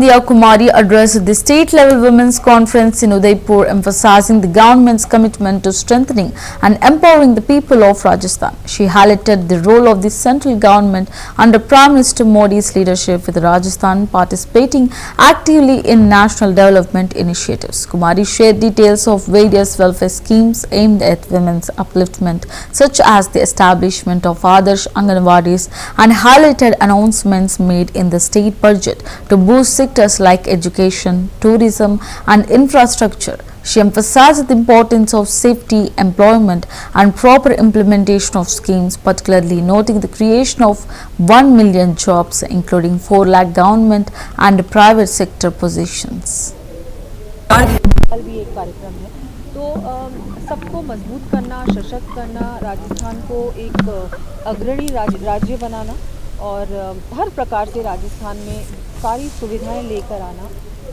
Diya Kumari addressed the state-level women's conference in Udaipur, emphasizing the government's commitment to strengthening and empowering the people of Rajasthan. She highlighted the role of the central government under Prime Minister Modi's leadership, with Rajasthan participating actively in national development initiatives. Kumari shared details of various welfare schemes aimed at women's upliftment, such as the establishment of Adarsh Anganwadis, and highlighted announcements made in the state budget to boost sectors like education, tourism and infrastructure. She emphasized the importance of safety, employment and proper implementation of schemes, particularly noting the creation of 1 million jobs, including 4 lakh government and private sector positions. भी एक कार्यक्रम है तो सबको मजबूत करना, सशक्त करना, राजस्थान को एक अग्रणी राज्य बनाना और हर प्रकार से राजस्थान में सारी सुविधाएं लेकर आना।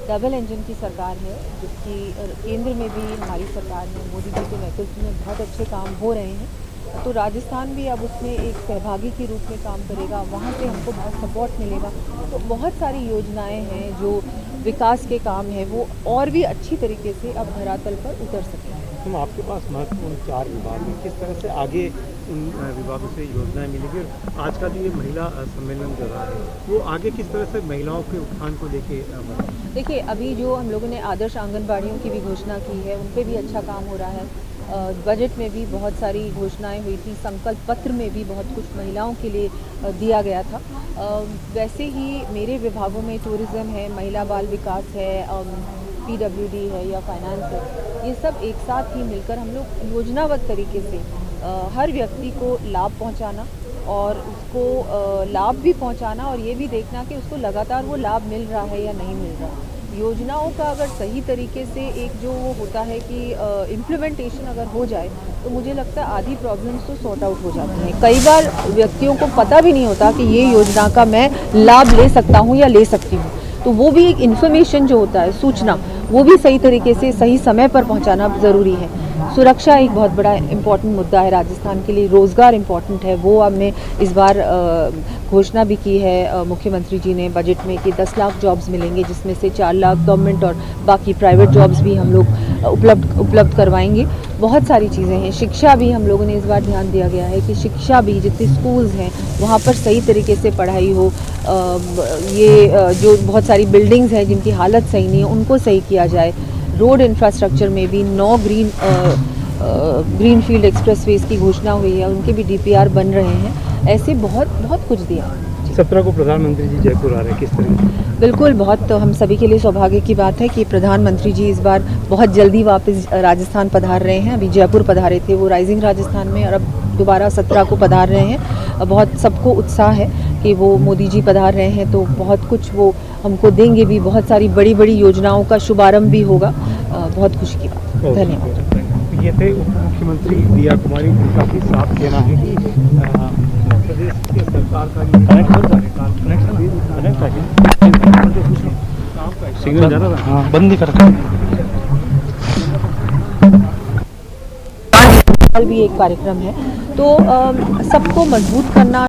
डबल इंजन की सरकार है, जिसकी केंद्र में भी हमारी सरकार है, मोदी जी के नेतृत्व में बहुत अच्छे काम हो रहे हैं। तो राजस्थान भी अब उसमें एक सहभागी के रूप में काम करेगा, वहाँ से हमको बहुत सपोर्ट मिलेगा। तो बहुत सारी योजनाएं हैं जो विकास के काम है, वो और भी अच्छी तरीके से अब धरातल पर उतर सकें। तो आपके पास महत्वपूर्ण 4 विभाग हैं, किस तरह से आगे इन विभागों से योजनाएं मिलेगी? और आज का जो ये महिला सम्मेलन जो रहा है, वो आगे किस तरह से महिलाओं के उत्थान को लेके? देखिए, अभी जो हम लोगों ने आदर्श आंगनबाड़ियों की भी घोषणा की है, उन पर भी अच्छा काम हो रहा है। बजट में भी बहुत सारी घोषणाएं हुई थी, संकल्प पत्र में भी बहुत कुछ महिलाओं के लिए दिया गया था। वैसे ही मेरे विभागों में टूरिज़्म है, महिला बाल विकास है, PWD है या फाइनेंस है, ये सब एक साथ ही मिलकर हम लोग योजनाबद्ध तरीके से हर व्यक्ति को लाभ पहुंचाना और उसको लाभ भी पहुंचाना और ये भी देखना कि उसको लगातार वो लाभ मिल रहा है या नहीं मिल रहा। योजनाओं का अगर सही तरीके से एक जो वो होता है कि इम्प्लीमेंटेशन अगर हो जाए तो मुझे लगता है आधी प्रॉब्लम्स तो सॉर्ट आउट हो जाती हैं। कई बार व्यक्तियों को पता भी नहीं होता कि ये योजना का मैं लाभ ले सकता हूँ या ले सकती हूँ, तो वो भी एक इन्फॉर्मेशन जो होता है, सूचना, वो भी सही तरीके से सही समय पर पहुंचाना ज़रूरी है। सुरक्षा एक बहुत बड़ा इम्पॉर्टेंट मुद्दा है राजस्थान के लिए, रोज़गार इम्पॉर्टेंट है, वो हमने इस बार घोषणा भी की है मुख्यमंत्री जी ने बजट में कि 10 लाख जॉब्स मिलेंगे, जिसमें से 4 लाख गवर्नमेंट और बाकी प्राइवेट जॉब्स भी हम लोग उपलब्ध करवाएंगे। बहुत सारी चीज़ें हैं। शिक्षा भी हम लोगों ने इस बार ध्यान दिया गया है कि शिक्षा भी जितने स्कूल्स हैं वहाँ पर सही तरीके से पढ़ाई हो। ये जो बहुत सारी बिल्डिंग्स हैं जिनकी हालत सही नहीं है, उनको सही किया जाए। रोड इंफ्रास्ट्रक्चर में भी 9 ग्रीन फील्ड एक्सप्रेसवेज की घोषणा हुई है, उनके भी DPR बन रहे हैं। ऐसे बहुत कुछ दिया। 17 को प्रधानमंत्री जी जयपुर आ रहे हैं, किस तरह? बिल्कुल, बहुत हम सभी के लिए सौभाग्य की बात है कि प्रधानमंत्री जी इस बार बहुत जल्दी वापस राजस्थान पधार रहे हैं। अभी जयपुर पधारे थे वो राइजिंग राजस्थान में, और अब दोबारा 17 को पधार रहे हैं। बहुत सबको उत्साह है कि वो मोदी जी पधार रहे हैं, तो बहुत कुछ वो हमको देंगे भी। बहुत सारी बड़ी योजनाओं का शुभारंभ भी होगा। बहुत खुशी की बात। धन्यवाद। ये थे उप मुख्यमंत्री दिया कुमारी, उनका भी साफ कहना है कि प्रदेश के सरकार का सिग्नल ज़्यादा था, बंद नहीं कर भी एक कार्यक्रम है तो सबको मजबूत करना